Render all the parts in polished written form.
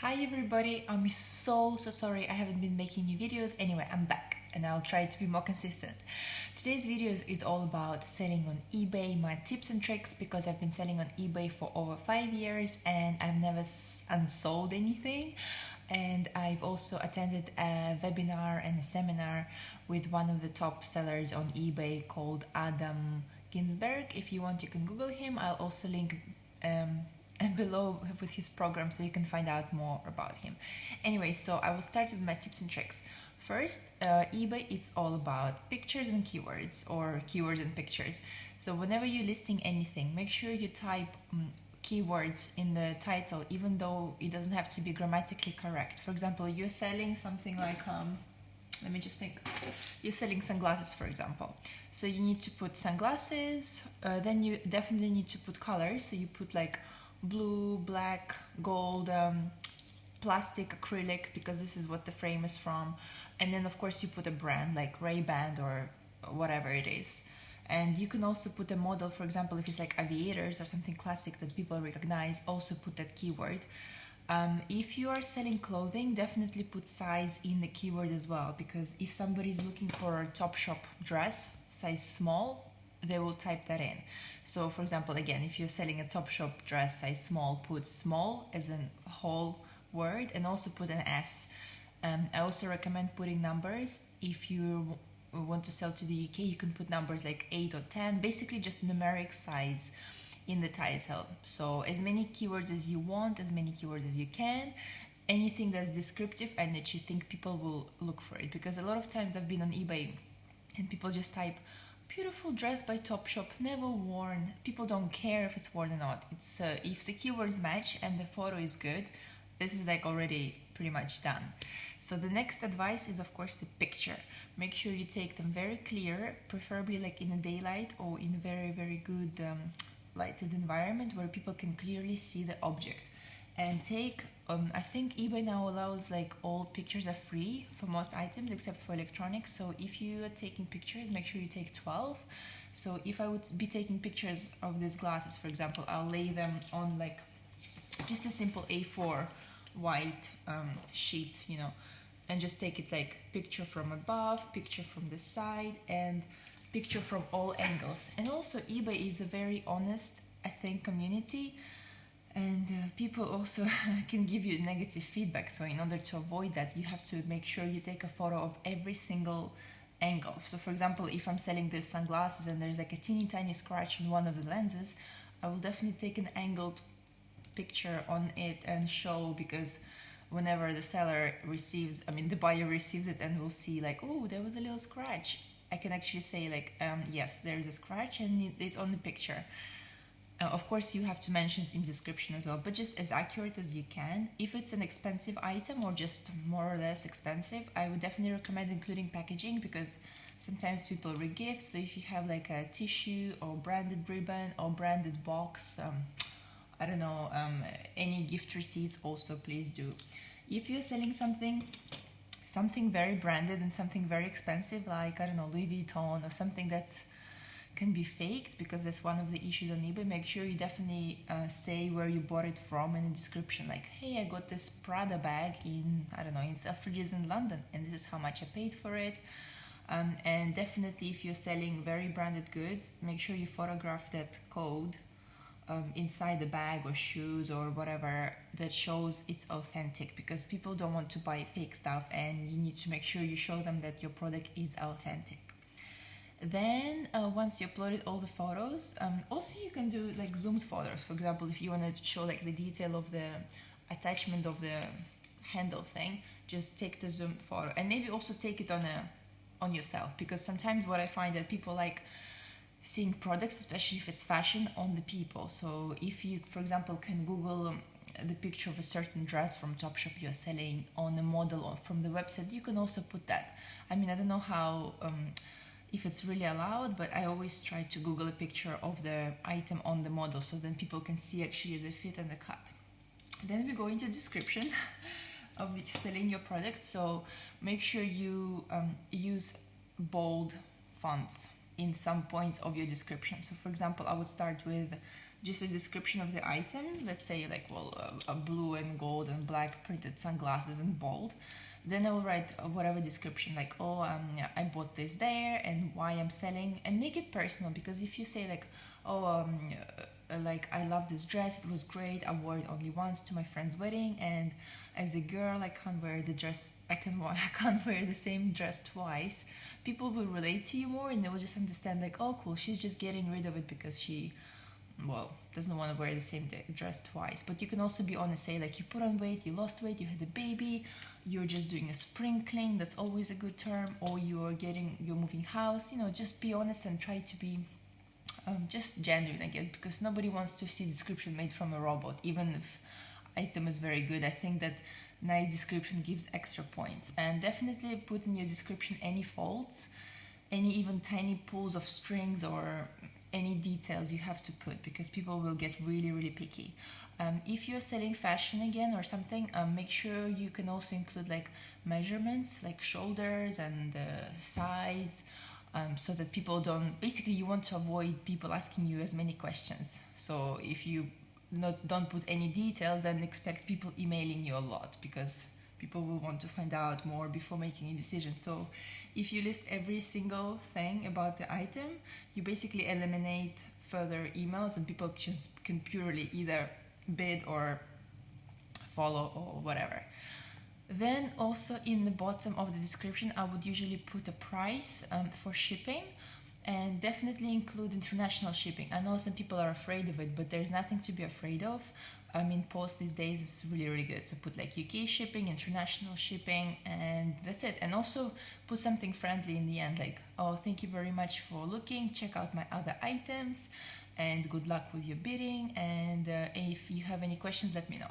Hi everybody, I'm so sorry I haven't been making new videos. Anyway, I'm back and I'll try to be more consistent. Today's video is all about selling on eBay, my tips and tricks, because I've been selling on eBay for over 5 years and I've never unsold anything. And I've also attended a webinar and a seminar with one of the top sellers on eBay called Adam Ginsberg. If you want, you can Google him. I'll also link and below with his program so you can find out more about him. Anyway, so I will start with my tips and tricks. First, eBay, it's all about pictures and keywords, or keywords and pictures. So whenever you're listing anything, make sure you type keywords in the title, even though it doesn't have to be grammatically correct. For example, you're selling something like let me just think. You're selling sunglasses, for example. So you need to put sunglasses, then you definitely need to put colors. So you put like blue, black, gold, plastic, acrylic, because this is what the frame is from. And then of course you put a brand like Ray-Ban or whatever it is. And you can also put a model, for example, if it's like aviators or something classic that people recognize, also put that keyword. If you are selling clothing, definitely put size in the keyword as well, because if somebody is looking for a Topshop dress, size small, they will type that in. So for example, again, if you're selling a Topshop dress size small, put small as a whole word and also put an S. I also recommend putting numbers. If you want to sell to the UK, you can put numbers like 8 or 10, basically just numeric size in the title. So as many keywords as you want, as many keywords as you can, anything that's descriptive and that you think people will look for it. Because a lot of times I've been on eBay and people just type beautiful dress by Topshop, never worn. People don't care if it's worn or not. It's if the keywords match and the photo is good, this is like already pretty much done. So the next advice is of course the picture. Make sure you take them very clear, preferably like in a daylight or in a very good lighted environment where people can clearly see the object. And take I think eBay now allows like all pictures are free for most items except for electronics. So if you are taking pictures, make sure you take 12. So if I would be taking pictures of these glasses, for example, I'll lay them on like just a simple A4 white sheet, and just take it like picture from above, picture from the side, and picture from all angles. And also eBay is a very honest, I think, community, and people also can give you negative feedback. So in order to avoid that, you have to make sure you take a photo of every single angle. So for example, if I'm selling these sunglasses and there's like a teeny tiny scratch on one of the lenses, I will definitely take an angled picture on it and show, because whenever the buyer receives it and will see like, oh, there was a little scratch, I can actually say like, yes, there is a scratch and it's on the picture. Of course, you have to mention it in description as well, but just as accurate as you can. If it's an expensive item or just more or less expensive, I would definitely recommend including packaging, because sometimes people re-gift. So if you have like a tissue or branded ribbon or branded box, I don't know, any gift receipts also please do. If you're selling something very branded and something very expensive, like, I don't know, Louis Vuitton or something that's can be faked, because that's one of the issues on eBay, make sure you definitely say where you bought it from in the description, like, hey, I got this Prada bag in, I don't know, in Selfridges in London, and this is how much I paid for it. And definitely if you're selling very branded goods, make sure you photograph that code inside the bag or shoes or whatever that shows it's authentic, because people don't want to buy fake stuff, and you need to make sure you show them that your product is authentic. Then once you uploaded all the photos, also you can do like zoomed photos. For example, if you want to show like the detail of the attachment of the handle thing, just take the zoomed photo, and maybe also take it on yourself, because sometimes what I find that people like seeing products, especially if it's fashion, on the people. So if you, for example, can Google the picture of a certain dress from Topshop you're selling on a model or from the website, you can also put that. I mean, I don't know how if it's really allowed, but I always try to Google a picture of the item on the model, so then people can see actually the fit and the cut. Then we go into description of selling your product. So make sure you use bold fonts in some points of your description. So for example, I would start with just a description of the item. Let's say like, well, a blue and gold and black printed sunglasses in bold. Then I will write whatever description, like, oh, I bought this there and why I'm selling, and make it personal. Because if you say like, oh, like, I love this dress, it was great, I wore it only once to my friend's wedding, and as a girl I can't wear the dress, I can't wear the same dress twice, people will relate to you more, and they will just understand like, oh cool, she's just getting rid of it because she, well, doesn't want to wear the same dress twice. But you can also be honest, say like, you put on weight, you lost weight, you had a baby, you're just doing a spring clean, that's always a good term, or you're moving house, just be honest and try to be just genuine again, because nobody wants to see description made from a robot. Even if item is very good, I think that nice description gives extra points. And definitely put in your description any faults, any even tiny pulls of strings, or any details you have to put, because people will get really, really picky. If you're selling fashion again or something, make sure you can also include like measurements, like shoulders and size, so that people don't, basically you want to avoid people asking you as many questions. So if you don't put any details, then expect people emailing you a lot, because people will want to find out more before making a decision. So if you list every single thing about the item, you basically eliminate further emails, and people can purely either bid or follow or whatever. Then also in the bottom of the description, I would usually put a price for shipping, and definitely include international shipping. I know some people are afraid of it, but there's nothing to be afraid of. I mean, post these days is really, really good. So put like UK shipping, international shipping, and that's it. And also put something friendly in the end, like, oh, thank you very much for looking, check out my other items, and good luck with your bidding, and if you have any questions, let me know.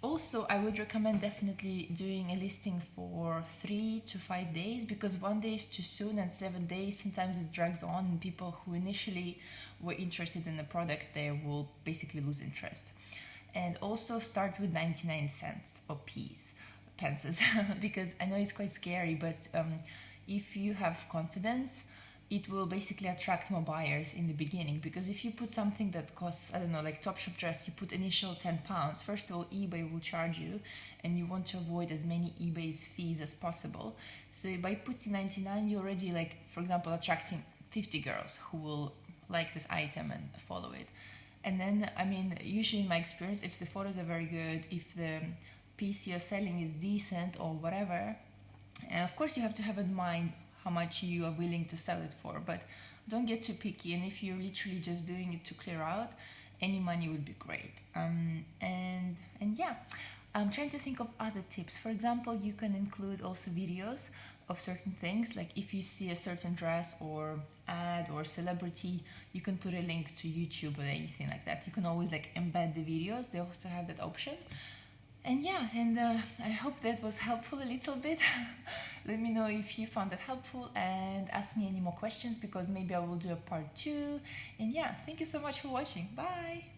Also, I would recommend definitely doing a listing for 3 to 5 days, because 1 day is too soon, and 7 days sometimes it drags on, and people who initially were interested in the product, they will basically lose interest. And also start with 99 cents or pences, because I know it's quite scary, but if you have confidence, it will basically attract more buyers in the beginning. Because if you put something that costs, I don't know, like Topshop dress, you put initial £10, first of all, eBay will charge you, and you want to avoid as many eBay's fees as possible. So by putting 99, you're already, like, for example, attracting 50 girls who will like this item and follow it. And then, I mean, usually in my experience, if the photos are very good, if the piece you're selling is decent or whatever, and of course you have to have in mind how much you are willing to sell it for, but don't get too picky. And if you're literally just doing it to clear out, any money would be great. And yeah, I'm trying to think of other tips. For example, you can include also videos of certain things, like if you see a certain dress or ad or celebrity, you can put a link to YouTube or anything like that. You can always like embed the videos, they also have that option. And yeah, and I hope that was helpful a little bit. Let me know if you found that helpful, and ask me any more questions, because maybe I will do a part 2. And yeah, thank you so much for watching. Bye!